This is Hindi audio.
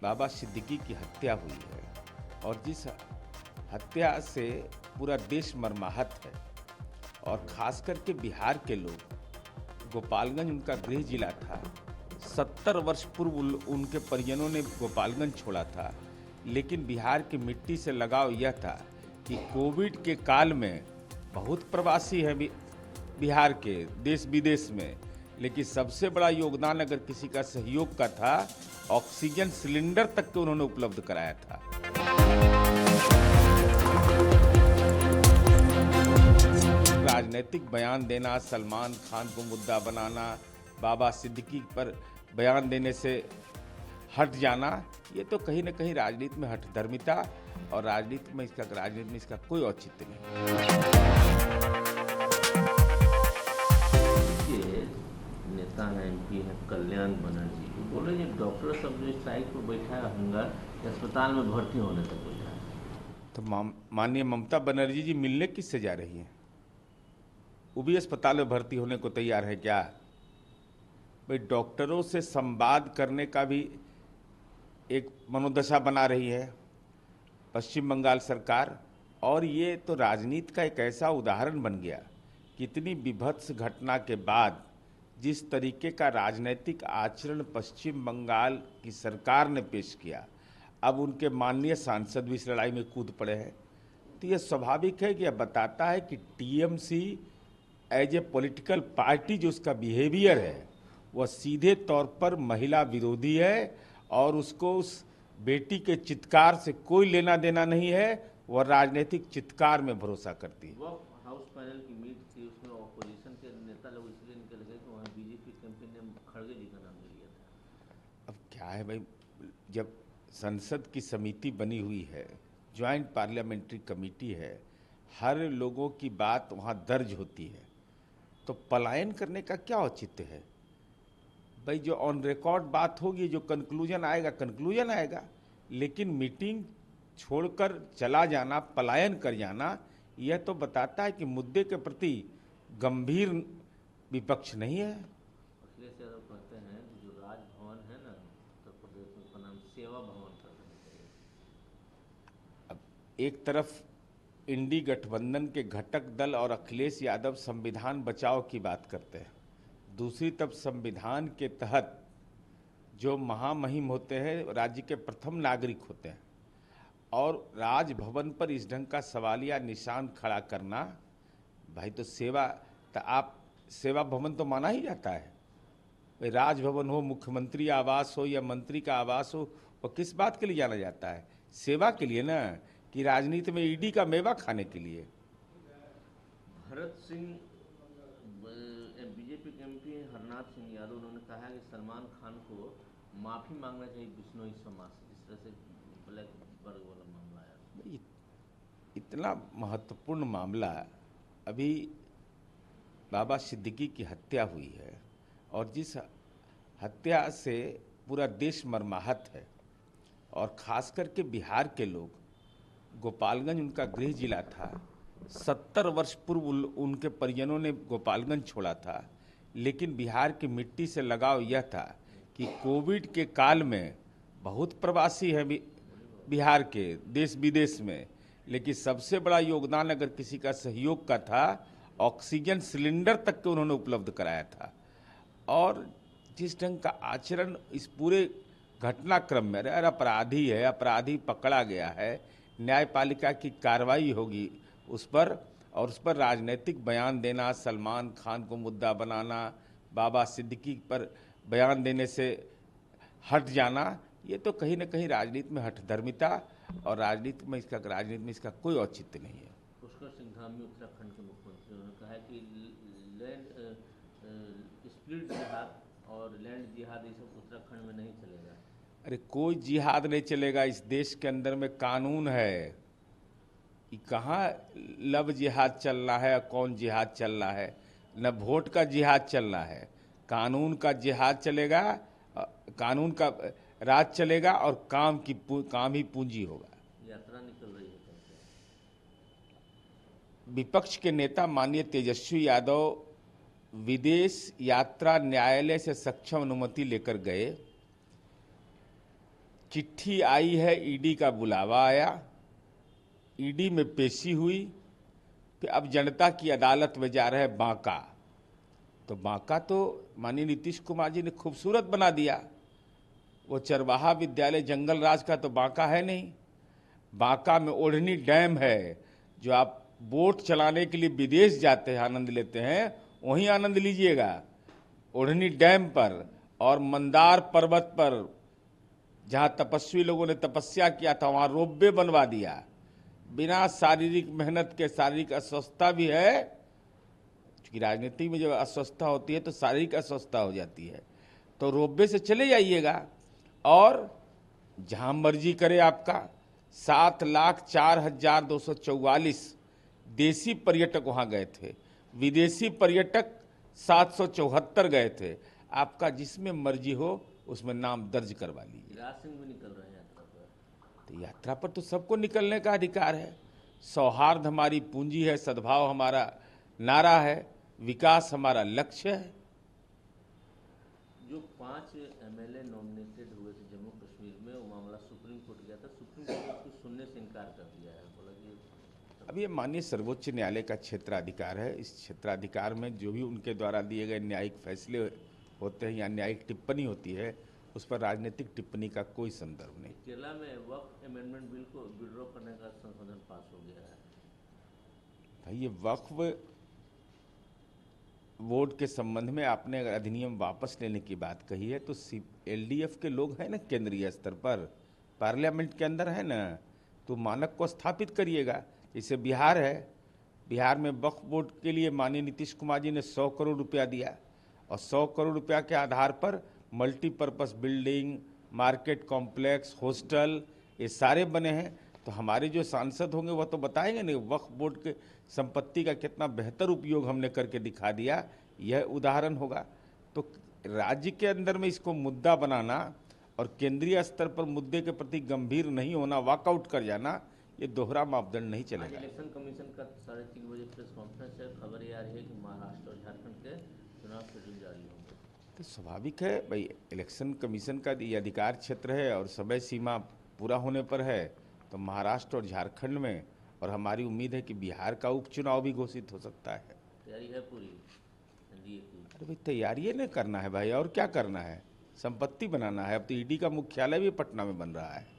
बाबा सिद्दीकी की हत्या हुई है और जिस हत्या से पूरा देश मर्माहत है और खास करके बिहार के लोग, गोपालगंज उनका गृह जिला था। 70 वर्ष पूर्व उनके परिजनों ने गोपालगंज छोड़ा था, लेकिन बिहार की मिट्टी से लगाव यह था कि कोविड के काल में बहुत प्रवासी हैं बिहार के देश विदेश में, लेकिन सबसे बड़ा योगदान अगर किसी का सहयोग का था, ऑक्सीजन सिलेंडर तक के उन्होंने उपलब्ध कराया था। राजनीतिक बयान देना, सलमान खान को मुद्दा बनाना, बाबा सिद्दीकी पर बयान देने से हट जाना, ये तो कहीं ना कहीं राजनीति में हठधर्मिता और राजनीति में इसका कोई औचित्य नहीं। नेता हैं, एमपी हैं कल्याण बनर्जी, बोल रहे हैं डॉक्टर सब जो स्ट्राइक पर बैठा है हंगर अस्पताल में भर्ती होने तक बैठा है। तो माननीय ममता बनर्जी जी मिलने किससे जा रही हैं? वो भी अस्पताल में भर्ती होने को तैयार है क्या? भाई डॉक्टरों से संवाद करने का भी एक मनोदशा बना रही है पश्चिम बंगाल सरकार, और ये तो राजनीति का एक ऐसा उदाहरण बन गया। कितनी विभत्स घटना के बाद जिस तरीके का राजनीतिक आचरण पश्चिम बंगाल की सरकार ने पेश किया, अब उनके माननीय सांसद भी इस लड़ाई में कूद पड़े हैं, तो यह स्वाभाविक है कि यह बताता है कि TMC as a political party जो उसका बिहेवियर है वह सीधे तौर पर महिला विरोधी है और उसको उस बेटी के चित्कार से कोई लेना देना नहीं है। वह राजनीतिक चित्कार में भरोसा करती है। वो हाउस पैनल की मीट थी, उसमें ऑपोजिशन के नेता लोग इसलिए निकल गए कि वहाँ बीजेपी कैंपेन ने खड़गे जी का नाम ले लिया था। अब क्या है भाई, जब संसद की समिति बनी हुई है, ज्वाइंट पार्लियामेंट्री कमेटी है, हर लोगों की बात वहाँ दर्ज होती है, तो पलायन करने का क्या औचित्य है भाई? जो ऑन रिकॉर्ड बात होगी, जो कंक्लूजन आएगा, लेकिन मीटिंग छोड़कर चला जाना, पलायन कर जाना, यह तो बताता है कि मुद्दे के प्रति गंभीर विपक्ष नहीं है। अखिलेश यादव कहते हैं कि जो राजभवन है ना उत्तर प्रदेश में, उसका नाम सेवा भवन कर देना चाहिए। अब एक तरफ इंडी गठबंधन के घटक दल और अखिलेश यादव संविधान बचाओ की बात करते हैं, दूसरी तरफ संविधान के तहत जो महामहिम होते हैं राज्य के प्रथम नागरिक होते हैं, और राजभवन पर इस ढंग का सवालिया निशान खड़ा करना, भाई तो सेवा भवन तो माना ही जाता है भाई। राजभवन हो, मुख्यमंत्री आवास हो या मंत्री का आवास हो, वो किस बात के लिए जाना जाता है? सेवा के लिए ना, कि राजनीति में ईडी का मेवा खाने के लिए। भरत सिंह बीजेपी के एमपी हरनाथ सिंह यादव, उन्होंने कहा है कि सलमान खान को माफी मांगना चाहिए बिश्नोई समाज से, जिस तरह से ब्लैक बर्ग वाला मामला है। इतना महत्वपूर्ण मामला, अभी बाबा सिद्दीकी की हत्या हुई है और जिस हत्या से पूरा देश मर्माहत है और खास करके बिहार के लोग, गोपालगंज उनका गृह जिला था। 70 वर्ष पूर्व उनके परिजनों ने गोपालगंज छोड़ा था, लेकिन बिहार की मिट्टी से लगाव यह था कि कोविड के काल में बहुत प्रवासी हैं बिहार के देश विदेश में, लेकिन सबसे बड़ा योगदान अगर किसी का सहयोग का था, ऑक्सीजन सिलेंडर तक के उन्होंने उपलब्ध कराया था। और जिस ढंग का आचरण इस पूरे घटनाक्रम में, अरे अपराधी है, अपराधी पकड़ा गया है, न्यायपालिका की कार्रवाई होगी उस पर, और उस पर राजनीतिक बयान देना, सलमान खान को मुद्दा बनाना, बाबा सिद्दीकी पर बयान देने से हट जाना, ये तो कहीं ना कहीं राजनीति में हठधर्मिता और राजनीति में इसका कोई औचित्य नहीं है। पुष्कर सिंह धामी उत्तराखंड के मुख्यमंत्री, उन्होंने कहा है कि लैंड स्प्लिट जिहाद और लैंड जिहाद ये सब उत्तराखंड में नहीं चलेगा। अरे कोई जिहाद नहीं चलेगा, इस देश के अंदर में कानून है कि कहाँ लव जिहाद चल रहा है, कौन जिहाद चल रहा है, न वोट का जिहाद चल रहा है, कानून का जिहाद चलेगा, कानून का राज चलेगा और काम ही पूंजी होगा। यात्रा निकल रही है। विपक्ष के नेता माननीय तेजस्वी यादव विदेश यात्रा न्यायालय से सक्षम अनुमति लेकर गए, चिट्ठी आई है, ईडी का बुलावा आया, ईडी में पेशी हुई, फिर अब जनता की अदालत में जा रहे हैं बांका। तो बांका तो माननीय नीतीश कुमार जी ने खूबसूरत बना दिया। वो चरवाहा विद्यालय जंगल राज का तो बांका है नहीं। बांका में ओढ़नी डैम है, जो आप बोट चलाने के लिए विदेश जाते हैं, आनंद लेते हैं, वहीं आनंद लीजिएगा ओढ़नी डैम पर। और मंदार पर्वत पर जहाँ तपस्वी लोगों ने तपस्या किया था, वहाँ रोपवे बनवा दिया। बिना शारीरिक मेहनत के, शारीरिक अस्वस्थता भी है, क्योंकि राजनीति में जब अस्वस्थता होती है तो शारीरिक अस्वस्थता हो जाती है, तो रोपवे से चले जाइएगा और जहाँ मर्जी करे आपका। 7,04,244 देसी पर्यटक वहाँ गए थे, विदेशी पर्यटक 774 गए थे। आपका जिसमें मर्जी हो उसमें नाम दर्ज करवा लीजिए। राज सिंह भी निकल रहे हैं यात्रा पर। तो यात्रा पर तो सबको निकलने का अधिकार है। सौहार्द हमारी पूंजी है, सद्भाव हमारा नारा है, विकास हमारा लक्ष्य है। जो 5 एमएलए नॉमिनेटेड हुए थे जम्मू कश्मीर में, वो मामला सुप्रीम कोर्ट गया था, सुप्रीम कोर्ट ने उसको सुनने से इनकार कर दिया है। बोला कि अब ये माननीय सर्वोच्च न्यायालय का क्षेत्राधिकार है। इस क्षेत्राधिकार में जो भी उनके द्वारा दिए गए न्यायिक फैसले होते हैं या न्यायिक टिप्पणी होती है, उस पर राजनीतिक टिप्पणी का कोई संदर्भ नहीं। केरला में वक्फ अमेंडमेंट बिल को विड्रॉ करने का संशोधन पास हो गया है। भाई, ये वक्फ बोर्ड के संबंध में आपने अगर अधिनियम वापस लेने की बात कही है, तो एलडीएफ के लोग हैं ना केंद्रीय स्तर पर, पार्लियामेंट के अंदर है ना, तो मानक को स्थापित करिएगा। जैसे बिहार है, बिहार में वक्फ बोर्ड के लिए माननीय नीतीश कुमार जी ने 100 करोड़ रुपया दिया, और 100 करोड़ रुपया के आधार पर multipurpose building, market complex, hostel, ये सारे बने हैं। तो हमारे जो सांसद होंगे वह तो बताएंगे नहीं वक्फ बोर्ड के संपत्ति का कितना बेहतर उपयोग हमने करके दिखा दिया, यह उदाहरण होगा। तो राज्य के अंदर में इसको मुद्दा बनाना और केंद्रीय स्तर पर मुद्दे के प्रति गंभीर नहीं होना, वॉकआउट कर जाना, ये दोहरा मापदंड नहीं आज चलेगा। इलेक्शन कमीशन का 3:30 बजे प्रेस कॉन्फ्रेंस है, खबर ये आ रही है कि महाराष्ट्र और झारखंड के चुनाव शेड्यूल जारी होंगे। तो स्वाभाविक है भाई, इलेक्शन कमीशन का ये अधिकार क्षेत्र है और समय सीमा पूरा होने पर है, तो महाराष्ट्र और झारखंड में, और हमारी उम्मीद है कि बिहार का उपचुनाव भी घोषित हो सकता है। तैयारी है पूरी एनडीए की। अरे भाई, तैयारी नहीं करना है भाई, और क्या करना है, संपत्ति बनाना है। अब तो ईडी का मुख्यालय भी पटना में बन रहा है।